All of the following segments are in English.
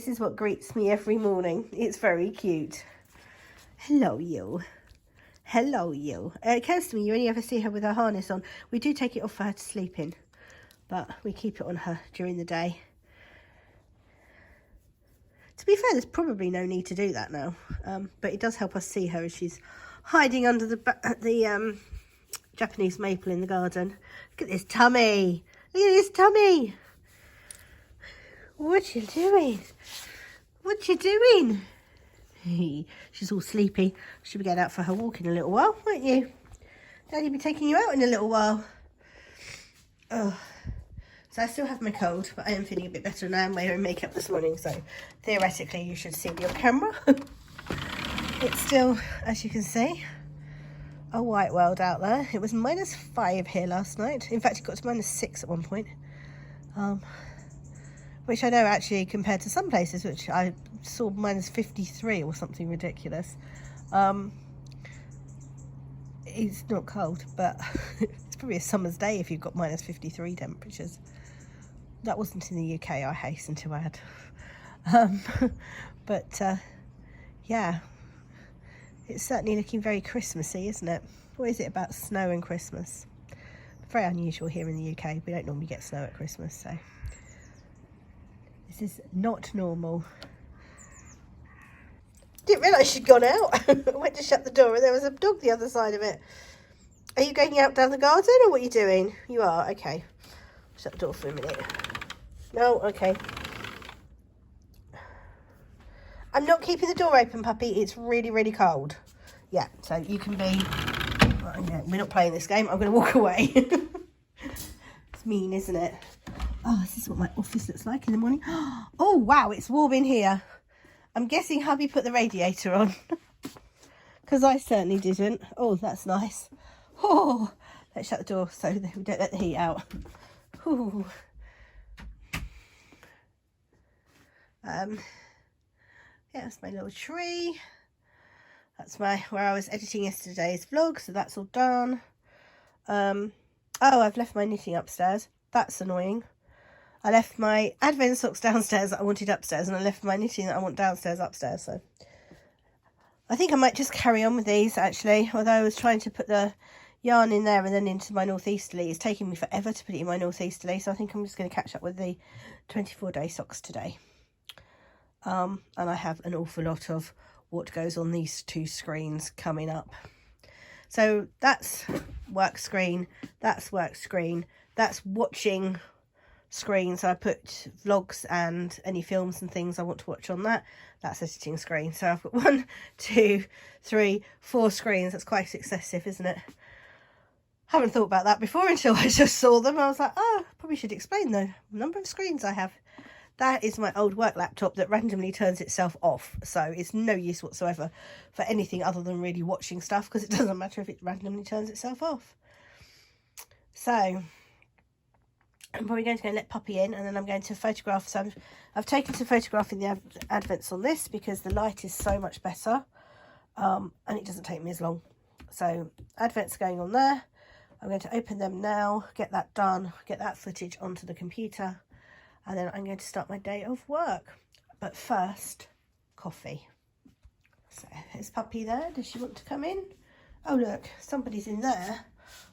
this is what greets me every morning. It's very cute. Hello, you. Hello, you. It occurs to me, you only ever see her with her harness on. We do take it off for her to sleep in, but we keep it on her during the day. To be fair, there's probably no need to do that now, but it does help us see her as she's hiding under the Japanese maple in the garden. Look at this tummy. Look at this tummy. What you doing? What you doing? She's all sleepy. She'll be getting out for her walk in a little while, won't you? Daddy'll be taking you out in a little while. Oh, so I still have my cold, but I am feeling a bit better now. I'm wearing makeup this morning, so theoretically you should see me on camera. It's still, as you can see, a white world out there. It was -5 here last night. In fact, it got to -6 at one point. Which I know actually compared to some places, which I saw -53 or something ridiculous. It's not cold, but it's probably a summer's day if you've got -53 temperatures. That wasn't in the UK, I hasten to add. Yeah, it's certainly looking very Christmassy, isn't it? What is it about snow and Christmas? Very unusual here in the UK. We don't normally get snow at Christmas, so this is not normal. Didn't realise she'd gone out. I went to shut the door and there was a dog the other side of it. Are you going out down the garden or what are you doing? You are? Okay. Shut the door for a minute. No? Okay. I'm not keeping the door open, puppy. It's really, really cold. Yeah, so you can be... Well, no, we're not playing this game. I'm going to walk away. It's mean, isn't it? Oh, this is what my office looks like in the morning. Oh, wow, it's warm in here. I'm guessing hubby put the radiator on. Because I certainly didn't. Oh, that's nice. Oh, let's shut the door so that we don't let the heat out. Ooh. Yeah, that's my little tree. That's where I was editing yesterday's vlog, so that's all done. Oh, I've left my knitting upstairs. That's annoying. I left my advent socks downstairs that I wanted upstairs, and I left my knitting that I want downstairs upstairs. So I think I might just carry on with these, actually. Although I was trying to put the yarn in there and then into my northeasterly. It's taking me forever to put it in my northeasterly, so I think I'm just going to catch up with the 24-day socks today. And I have an awful lot of what goes on these two screens coming up. So that's work screen, that's work screen, that's watching screen. So I put vlogs and any films and things I want to watch on that. That's editing screen. So I've got 1, 2, 3, 4 screens. That's quite excessive, isn't it? Haven't thought about that before until I just saw them. I was like, oh, probably should explain the number of screens I have. That is my old work laptop that randomly turns itself off. So it's no use whatsoever for anything other than really watching stuff, because it doesn't matter if it randomly turns itself off. So I'm probably going to go and let Puppy in, and then I'm going to photograph. So I've taken to photographing the advents on this because the light is so much better, and it doesn't take me as long. So advents going on there. I'm going to open them now, get that done, get that footage onto the computer, and then I'm going to start my day of work. But first, coffee. So is Puppy there? Does she want to come in? Oh look, somebody's in there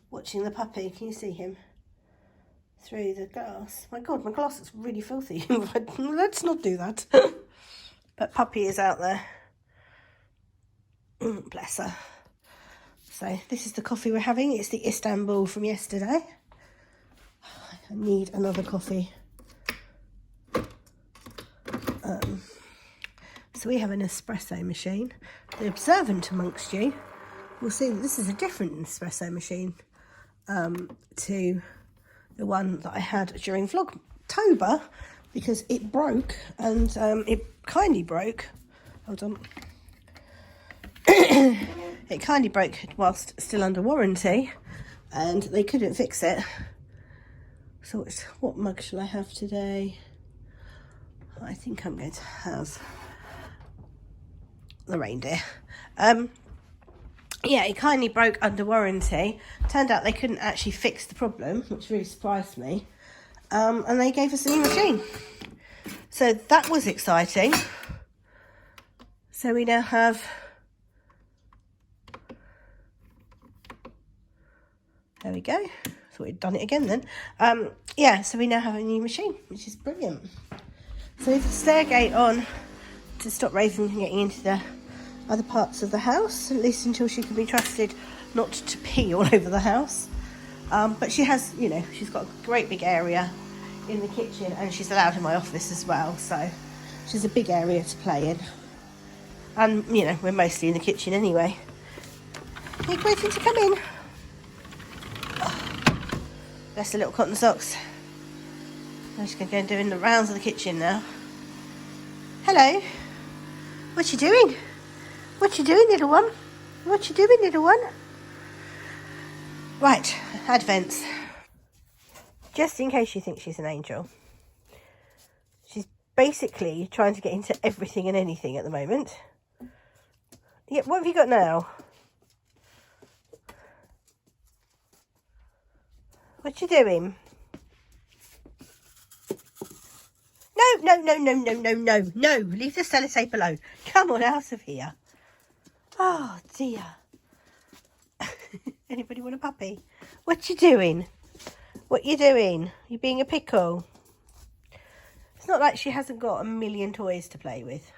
watching the puppy. Can you see him through the glass? My God, my glass is really filthy. Let's not do that. But Puppy is out there. Bless her. So this is the coffee we're having. It's the Istanbul from yesterday. I need another coffee. So we have an espresso machine. The observant amongst you will see that this is a different espresso machine to the one that I had during Vlogtober, because it broke, and it kindly broke. Hold on. It kindly broke whilst still under warranty, and they couldn't fix it. So what mug shall I have today? I think I'm going to have the reindeer. Yeah, it kindly broke under warranty. Turned out they couldn't actually fix the problem, which really surprised me. And they gave us a new machine. So that was exciting. So we now have, there we go. Thought we'd done it again then. Yeah, so we now have a new machine, which is brilliant. So we've the stair gate on to stop Raven from getting into the other parts of the house, at least until she can be trusted not to pee all over the house. But she has, you know, she's got a great big area in the kitchen, and she's allowed in my office as well, so she's a big area to play in. And, you know, we're mostly in the kitchen anyway. Are you waiting to come in? Oh, bless the little cotton socks. I'm just going to go and doing the rounds of the kitchen now. Hello. What you doing? What you doing, little one? What you doing, little one? Right, Advents. Just in case you think she's an angel. She's basically trying to get into everything and anything at the moment. Yeah, what have you got now? What you doing? No. Leave the sellotape alone. Come on out of here. Oh, dear. Anybody want a puppy? What you doing? What you doing? You being a pickle? It's not like she hasn't got a million toys to play with.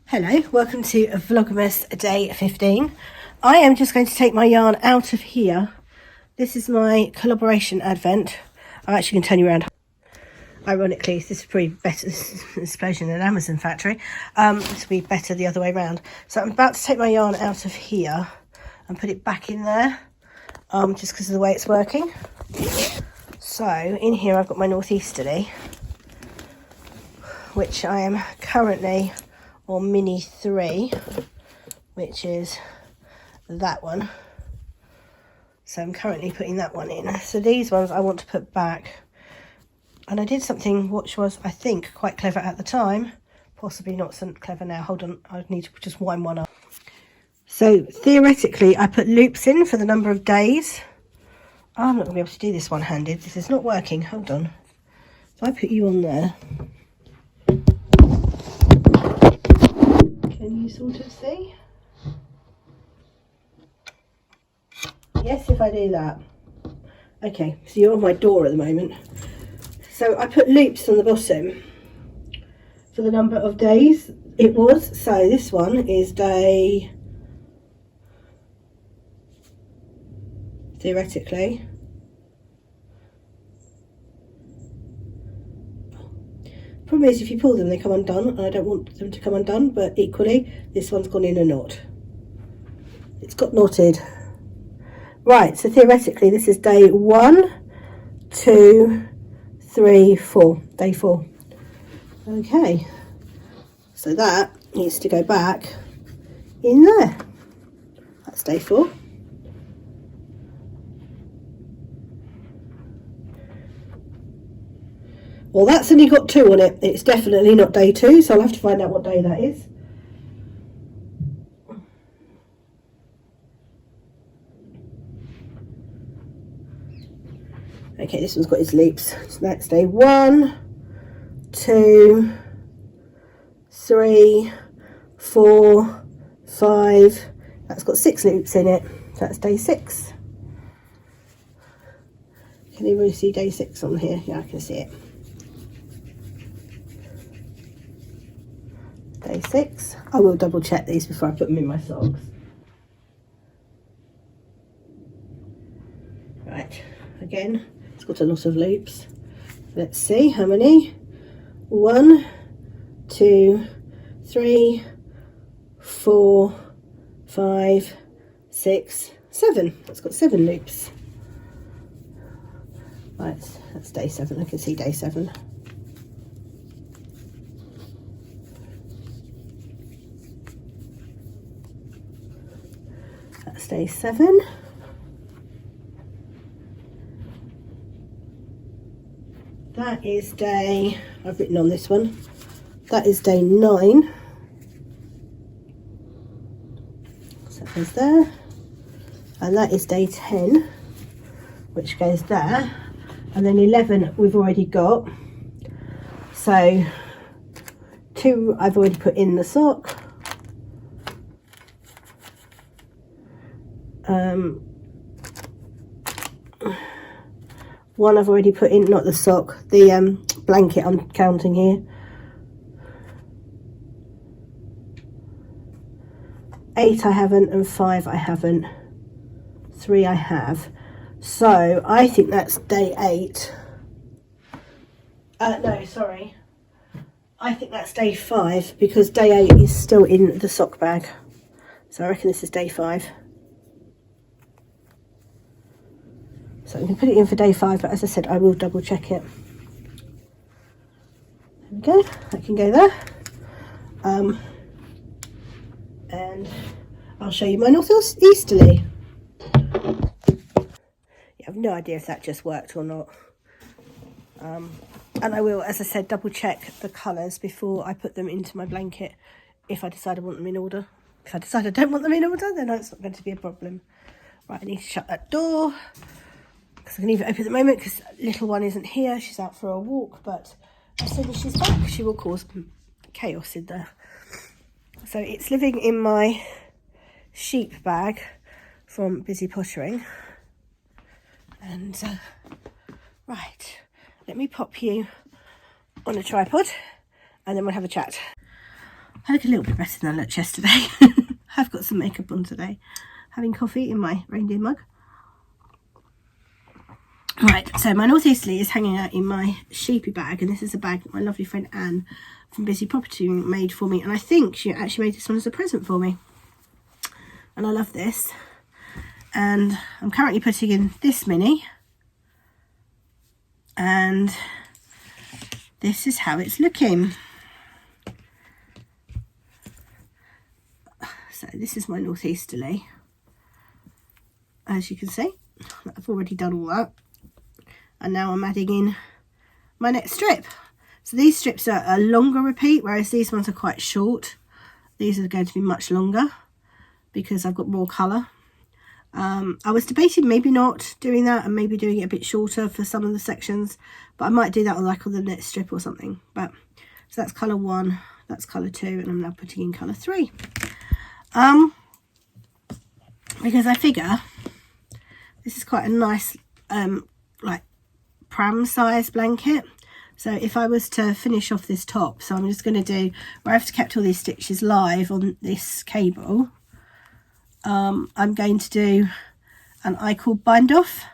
Hello, welcome to Vlogmas Day 15. I am just going to take my yarn out of here. This is my collaboration advent. I'm actually going to turn you around. Ironically, this is probably better. This is an explosion in an Amazon factory. This will be better the other way around. So I'm about to take my yarn out of here and put it back in there, just because of the way it's working. So in here I've got my northeasterly, which I am currently on mini 3, which is that one. So I'm currently putting that one in. So these ones I want to put back. And I did something which was, I think, quite clever at the time. Possibly not so clever now. Hold on, I need to just wind one up. So theoretically, I put loops in for the number of days. Oh, I'm not going to be able to do this one-handed. This is not working. Hold on. If I put you on there, can you sort of see? Yes, if I do that. Okay, so you're on my door at the moment. So I put loops on the bottom for the number of days it was. So this one is day, theoretically, problem is if you pull them they come undone, and I don't want them to come undone, but equally this one's gone in a knot. It's got knotted. Right, so theoretically this is day 1, 2, 3, 4, day 4. Okay, so that needs to go back in there. That's day 4. Well, that's only got 2 on it. It's definitely not day 2, so I'll have to find out what day that is. Okay, this one's got its loops. So that's day 1, 2, 3, 4, 5. That's got 6 loops in it. That's day 6. Can you really see day 6 on here? Yeah, I can see it. Day 6. I will double check these before I put them in my socks. Right, again, it's got a lot of loops. Let's see how many. 1, 2, 3, 4, 5, 6, 7. It's got 7 loops. Right, that's day 7. I can see day 7. That's day 7. That is day, I've written on this one, that is day 9. So that goes there. And that is day 10, which goes there. And then 11 we've already got. So 2 I've already put in the sock. 1 I've already put in, not the sock, the blanket I'm counting here. 8 I haven't, and 5 I haven't. 3 I have. So I think that's day 8. No, sorry. I think that's day 5 because day 8 is still in the sock bag. So I reckon this is day 5. So I'm going to put it in for day 5, but as I said, I will double check it. There we go, that can go there. And I'll show you my northeasterly. I have no idea if that just worked or not. And I will, as I said, double check the colours before I put them into my blanket if I decide I want them in order. If I decide I don't want them in order, then it's not going to be a problem. Right, I need to shut that door because I can leave it open at the moment because little one isn't here. She's out for a walk, but as soon as she's back, she will cause chaos in there. So it's living in my sheep bag from Busy Pottering. And right, let me pop you on a tripod and then we'll have a chat. I look a little bit better than I looked yesterday. I've got some makeup on today. Having coffee in my reindeer mug. Right, so my Northeasterly is hanging out in my sheepy bag, and this is a bag that my lovely friend Anne from Busy Property made for me, and I think she actually made this one as a present for me, and I love this. And I'm currently putting in this mini, and this is how it's looking. So this is my Northeasterly, as you can see. I've already done all that, and now I'm adding in my next strip. So these strips are a longer repeat, whereas these ones are quite short. These are going to be much longer because I've got more colour. I was debating maybe not doing that and maybe doing it a bit shorter for some of the sections, but I might do that on like on the next strip or something. But so that's colour 1, that's colour 2, and I'm now putting in colour 3. Because I figure this is quite a nice like pram size blanket. So if I was to finish off this top, so I'm just going to do where I've kept all these stitches live on this cable. I'm going to do an I-cord bind off,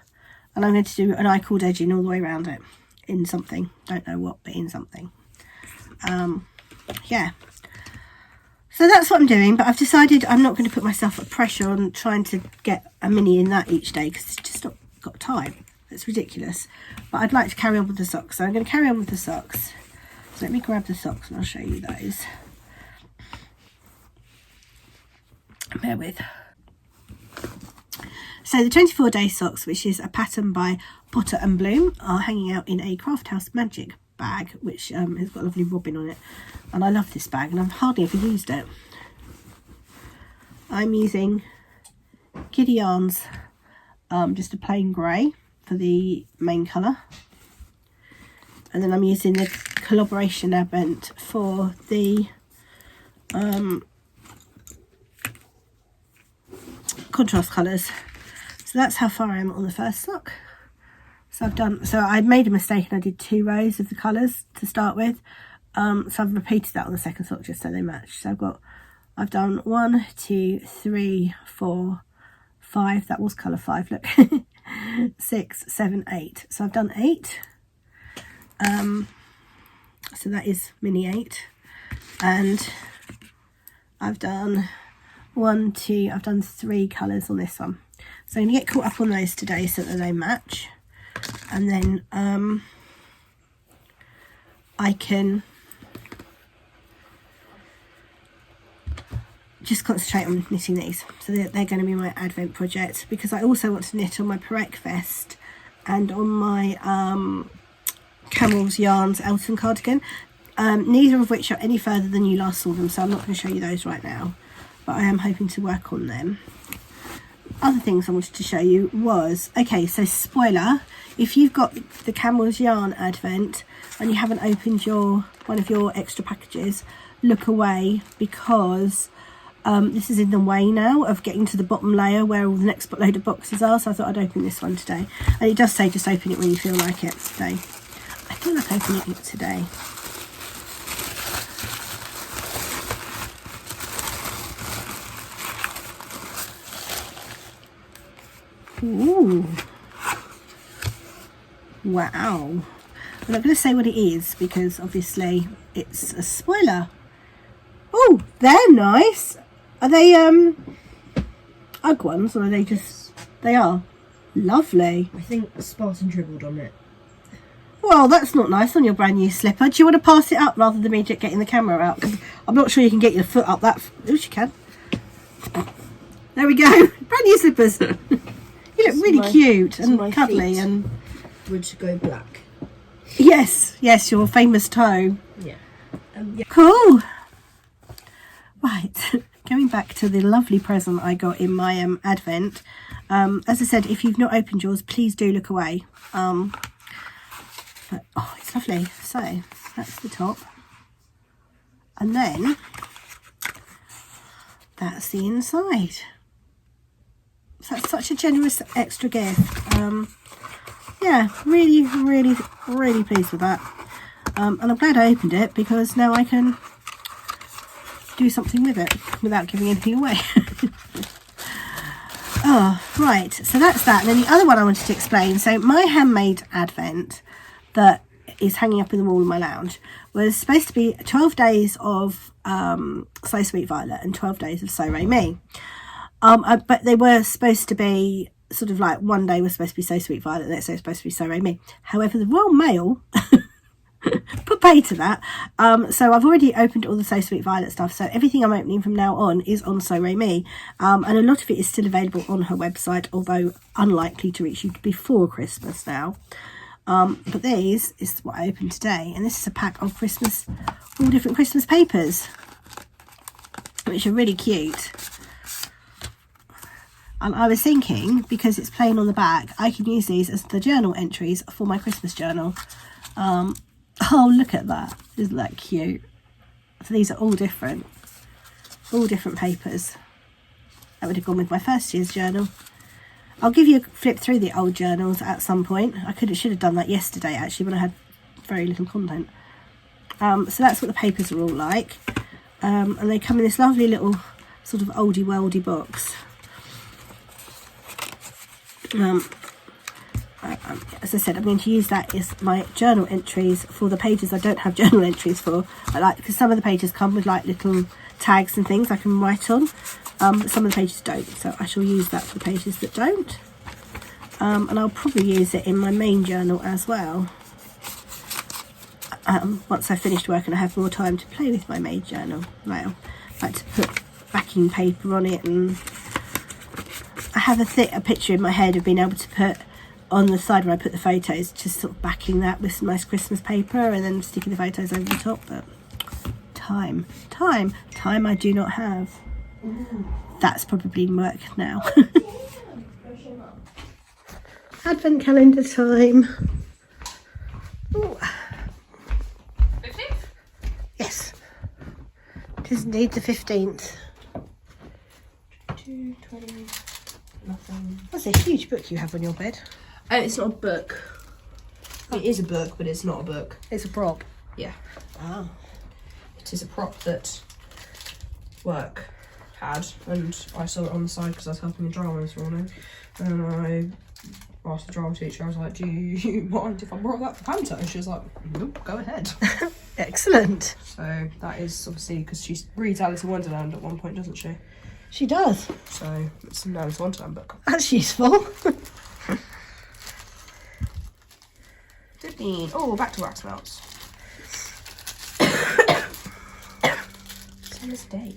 and I'm going to do an I-cord edging all the way around it in something, don't know what, but in something. Yeah, so that's what I'm doing, but I've decided I'm not going to put myself at pressure on trying to get a mini in that each day, because it's just not got time. It's ridiculous. But I'd like to carry on with the socks, so I'm going to carry on with the socks. So let me grab the socks and I'll show you those. Bear with. So the 24-day socks, which is a pattern by Potter and Bloom, are hanging out in a Craft House Magic bag, which has got a lovely robin on it. And I love this bag, and I've hardly ever used it. I'm using Kiddie Yarns, just a plain grey for the main colour. And then I'm using the Collaboration Advent for the contrast colours. So that's how far I am on the first sock. So I made a mistake and I did 2 rows of the colours to start with. So I've repeated that on the second sock just so they match. So I've done 1, 2, 3, 4, 5. That was colour 5, look. 6, 7, 8. So I've done 8. So that is mini 8. And I've done 1, 2, I've done 3 colours on this one. So I'm going to get caught up on those today so that they match. And then I can just concentrate on knitting these. So they're going to be my Advent project, because I also want to knit on my Perec vest and on my Camel's Yarns Elton cardigan. Neither of which are any further than you last saw them, so I'm not going to show you those right now, but I am hoping to work on them. Other things I wanted to show you was, okay, so spoiler, if you've got the Camel's Yarn Advent and you haven't opened one of your extra packages, look away, because this is in the way now of getting to the bottom layer where all the next load of boxes are, so I thought I'd open this one today. And it does say just open it when you feel like it. So I feel like opening it today. Ooh. Wow. I'm not going to say what it is because obviously it's a spoiler. Oh, they're nice. Are they UGG ones, or are they just... They are. Lovely. I think Spartan dribbled on it. Well, that's not nice on your brand new slipper. Do you want to pass it up rather than me getting the camera out? Because I'm not sure you can get your foot up that... Oh, you can. There we go. Brand new slippers. You look really cute and cuddly and... Would go black. Yes, yes, your famous toe. Yeah. Yeah. Cool. Right, going back to the lovely present I got in my Advent. As I said, if you've not opened yours, please do look away. But, oh, it's lovely. So, that's the top. And then, that's the inside. So that's such a generous extra gift. Yeah, really, really, really pleased with that. And I'm glad I opened it, because now I can do something with it without giving anything away. Oh, right. So that's that. And then the other one I wanted to explain. So my handmade advent that is hanging up in the wall in my lounge was supposed to be 12 days of So Sweet Violet and 12 days of So Re Mi. But they were supposed to be sort of like one day was supposed to be So Sweet Violet, the next day was supposed to be So Re Mi. However, the Royal Mail put pay to that. So I've already opened all the So Sweet Violet stuff. So everything I'm opening from now on is on So Re Mi. And a lot of it is still available on her website, although unlikely to reach you before Christmas now. But these is what I opened today. And this is a pack of Christmas, all different Christmas papers, which are really cute. And I was thinking, because it's plain on the back, I can use these as the journal entries for my Christmas journal. Oh, look at that. Isn't that cute? So these are all different papers. That would have gone with my first year's journal. I'll give you a flip through the old journals at some point. Should have done that yesterday, actually, when I had very little content. So that's what the papers are all like. And they come in this lovely little sort of oldie-worldy box. As I said, I'm going to use that as my journal entries for the pages I don't have journal entries for. Because some of the pages come with like little tags and things I can write on, but some of the pages don't, so I shall use that for the pages that don't. And I'll probably use it in my main journal as well, once I've finished work and I have more time to play with my main journal. I like to put backing paper on it, and I have a picture in my head of being able to put on the side where I put the photos, just sort of backing that with some nice Christmas paper and then sticking the photos over the top. But time I do not have. That's probably work now. Advent calendar time. Ooh. 15th? Yes, it is indeed the 15th. 2, 20, nothing. That's a huge book you have on your bed. It's not a book. It is a book, but it's not a book. It's a prop. Yeah. Oh. It is a prop that work had, and I saw it on the side because I was helping in drama this morning. And I asked the drama teacher, I was like, do you mind if I borrow that for Panta? And she was like, nope, go ahead. Excellent. So that is obviously because she reads Alice in Wonderland at one point, doesn't she? She does. So it's an Alice in Wonderland book. That's useful. 15. Oh, back to wax melts. Summer's Day.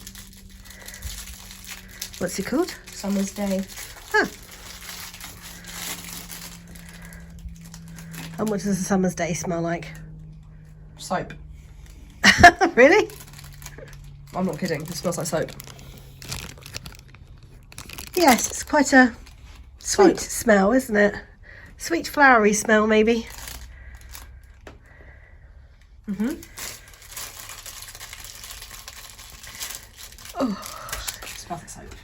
What's it called? Summer's Day. Ah. And what does a summer's day smell like? Soap. Really? I'm not kidding. It smells like soap. Yes, it's quite a sweet Soap. smell, isn't it? Sweet flowery smell, maybe. Oh, it smells like soap.